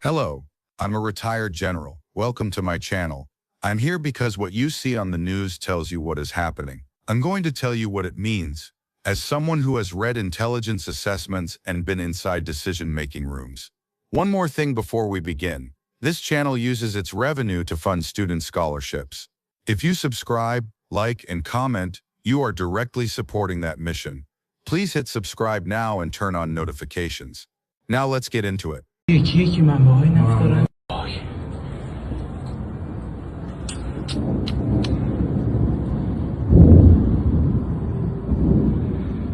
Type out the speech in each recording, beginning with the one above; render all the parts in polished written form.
Hello, I'm a retired general. Welcome to my channel. I'm here because what you see on the news tells you what is happening. I'm going to tell you what it means, as someone who has read intelligence assessments and been inside decision-making rooms. One more thing before we begin. This channel uses its revenue to fund student scholarships. If you subscribe, like, and comment, you are directly supporting that mission. Please hit subscribe now and turn on notifications. Now let's get into it. یکی من باهایی نمی‌خورم.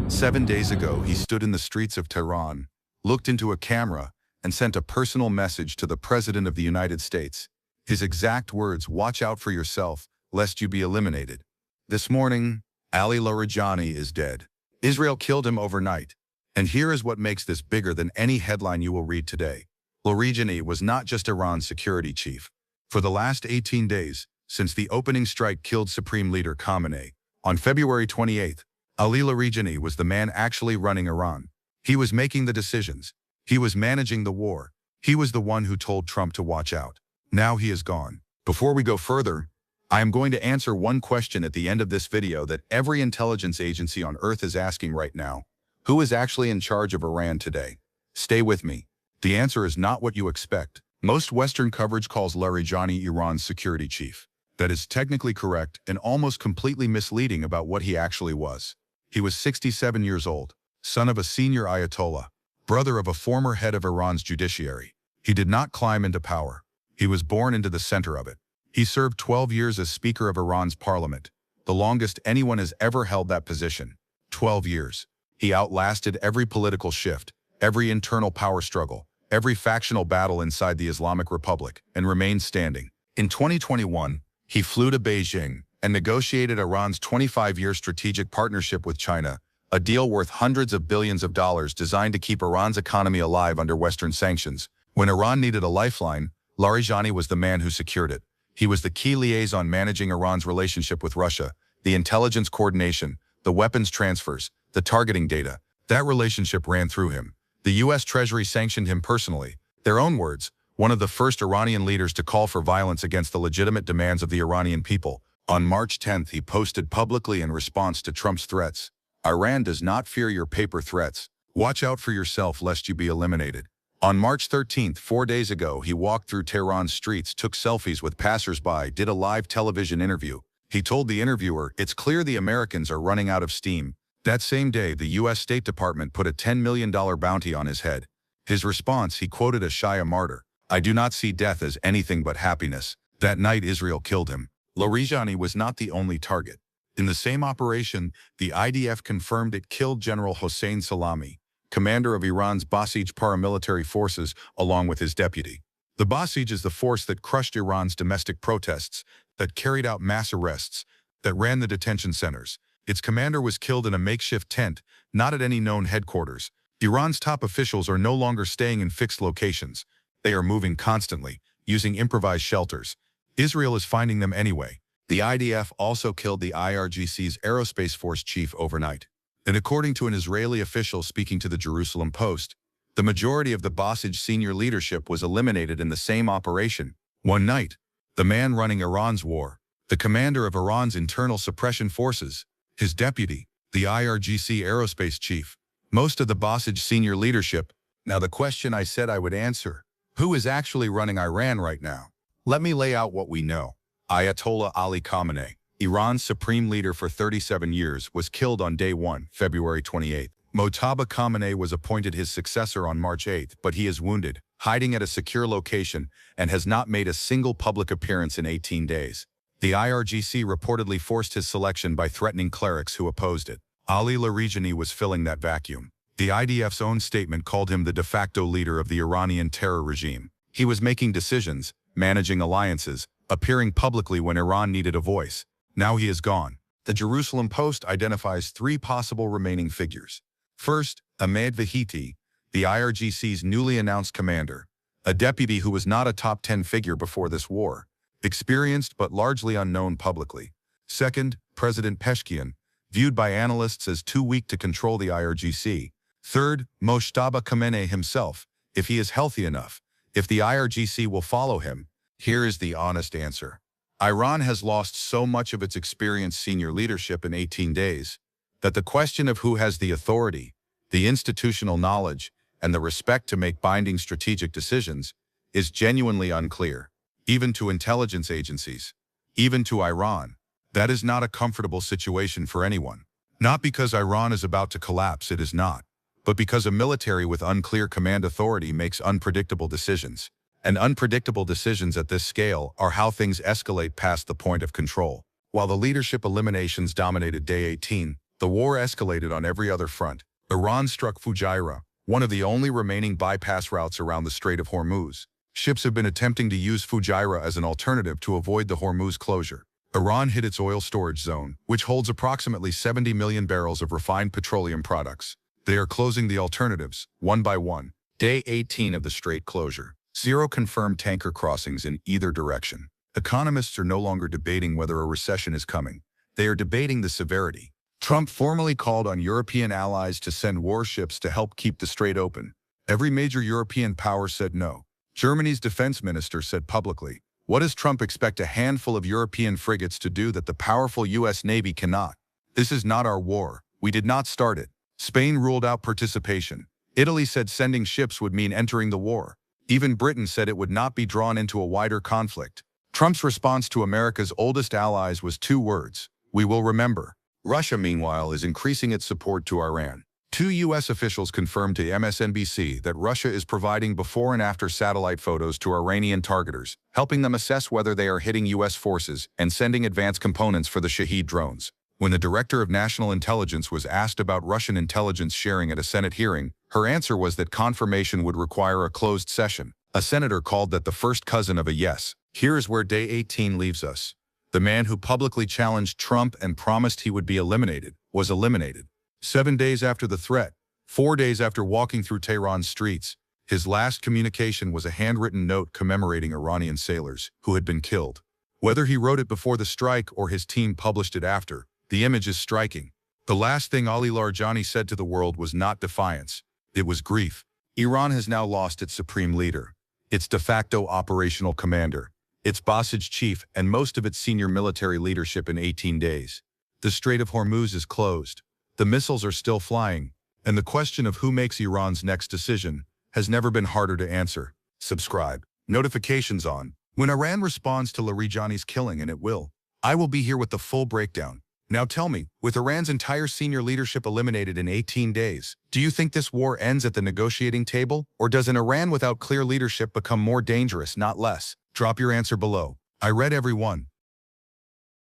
7 days ago, he stood in the streets of Tehran, looked into a camera, and sent a personal message to the President of the United States. His exact words, "Watch out for yourself, lest you be eliminated." This morning, Ali Larijani is dead. Israel killed him overnight. And here is what makes this bigger than any headline you will read today. Larijani was not just Iran's security chief. For the last 18 days, since the opening strike killed Supreme Leader Khamenei, on February 28th, Ali Larijani was the man actually running Iran. He was making the decisions. He was managing the war. He was the one who told Trump to watch out. Now he is gone. Before we go further, I am going to answer one question at the end of this video that every intelligence agency on Earth is asking right now. Who is actually in charge of Iran today? Stay with me. The answer is not what you expect. Most Western coverage calls Larijani Iran's security chief. That is technically correct and almost completely misleading about what he actually was. He was 67 years old, son of a senior Ayatollah, brother of a former head of Iran's judiciary. He did not climb into power. He was born into the center of it. He served 12 years as Speaker of Iran's parliament, the longest anyone has ever held that position. 12 years. He outlasted every political shift, every internal power struggle, every factional battle inside the Islamic Republic, and remained standing. In 2021, he flew to Beijing and negotiated Iran's 25-year strategic partnership with China, a deal worth hundreds of billions of dollars designed to keep Iran's economy alive under Western sanctions. When Iran needed a lifeline, Larijani was the man who secured it. He was the key liaison managing Iran's relationship with Russia, the intelligence coordination, the weapons transfers, the targeting data. That relationship ran through him. The U.S. Treasury sanctioned him personally. Their own words, one of the first Iranian leaders to call for violence against the legitimate demands of the Iranian people. On March 10th, he posted publicly in response to Trump's threats, "Iran does not fear your paper threats. Watch out for yourself lest you be eliminated." On March 13th, 4 days ago, he walked through Tehran's streets, took selfies with passers-by, did a live television interview. He told the interviewer, "It's clear the Americans are running out of steam." That same day, the U.S. State Department put a $10 million bounty on his head. His response, he quoted a Shia martyr, "I do not see death as anything but happiness." That night, Israel killed him. Larijani was not the only target. In the same operation, the IDF confirmed it killed General Hossein Salami, commander of Iran's Basij paramilitary forces, along with his deputy. The Basij is the force that crushed Iran's domestic protests, that carried out mass arrests, that ran the detention centers. Its commander was killed in a makeshift tent, not at any known headquarters. Iran's top officials are no longer staying in fixed locations. They are moving constantly, using improvised shelters. Israel is finding them anyway. The IDF also killed the IRGC's aerospace force chief overnight. And according to an Israeli official speaking to the Jerusalem Post, the majority of the Basij senior leadership was eliminated in the same operation. One night, the man running Iran's war, the commander of Iran's internal suppression forces, his deputy, the IRGC aerospace chief, most of the Basij senior leadership. Now the question I said I would answer, who is actually running Iran right now? Let me lay out what we know. Ayatollah Ali Khamenei, Iran's supreme leader for 37 years, was killed on day 1, February 28th. Mojtaba Khamenei was appointed his successor on March 8th, but he is wounded, hiding at a secure location, and has not made a single public appearance in 18 days. The IRGC reportedly forced his selection by threatening clerics who opposed it. Ali Larijani was filling that vacuum. The IDF's own statement called him the de facto leader of the Iranian terror regime. He was making decisions, managing alliances, appearing publicly when Iran needed a voice. Now he is gone. The Jerusalem Post identifies 3 possible remaining figures. First, Ahmed Vahiti, the IRGC's newly announced commander, a deputy who was not a top 10 figure before this war, experienced but largely unknown publicly. Second, President Peshkian, viewed by analysts as too weak to control the IRGC. Third, Mojtaba Khamenei himself, if he is healthy enough, If the IRGC will follow him, here is the honest answer. Iran has lost so much of its experienced senior leadership in 18 days that the question of who has the authority, the institutional knowledge, and the respect to make binding strategic decisions is genuinely unclear, even to intelligence agencies, even to Iran. That is not a comfortable situation for anyone. Not because Iran is about to collapse, it is not, but because a military with unclear command authority makes unpredictable decisions. And unpredictable decisions at this scale are how things escalate past the point of control. While the leadership eliminations dominated day 18, the war escalated on every other front. Iran struck Fujairah, one of the only remaining bypass routes around the Strait of Hormuz. Ships have been attempting to use Fujairah as an alternative to avoid the Hormuz closure. Iran hit its oil storage zone, which holds approximately 70 million barrels of refined petroleum products. They are closing the alternatives, one by one. Day 18 of the Strait closure. 0 confirmed tanker crossings in either direction. Economists are no longer debating whether a recession is coming. They are debating the severity. Trump formally called on European allies to send warships to help keep the Strait open. Every major European power said no. Germany's defense minister said publicly, "What does Trump expect a handful of European frigates to do that the powerful U.S. Navy cannot? This is not our war. We did not start it." Spain ruled out participation. Italy said sending ships would mean entering the war. Even Britain said it would not be drawn into a wider conflict. Trump's response to America's oldest allies was 2 words: "We will remember." Russia, meanwhile, is increasing its support to Iran. 2 U.S. officials confirmed to MSNBC that Russia is providing before and after satellite photos to Iranian targeters, helping them assess whether they are hitting U.S. forces and sending advanced components for the Shahed drones. When the Director of National Intelligence was asked about Russian intelligence sharing at a Senate hearing, her answer was that confirmation would require a closed session. A senator called that the first cousin of a yes. Here is where day 18 leaves us. The man who publicly challenged Trump and promised he would be eliminated was eliminated. 7 days after the threat, 4 days after walking through Tehran's streets, his last communication was a handwritten note commemorating Iranian sailors who had been killed. Whether he wrote it before the strike or his team published it after, the image is striking. The last thing Ali Larijani said to the world was not defiance. It was grief. Iran has now lost its supreme leader, its de facto operational commander, its Basij chief, and most of its senior military leadership in 18 days. The Strait of Hormuz is closed. The missiles are still flying, and the question of who makes Iran's next decision has never been harder to answer. Subscribe. Notifications on. When Iran responds to Larijani's killing, and it will, I will be here with the full breakdown. Now tell me, with Iran's entire senior leadership eliminated in 18 days, do you think this war ends at the negotiating table, or does an Iran without clear leadership become more dangerous, not less? Drop your answer below. I read every one.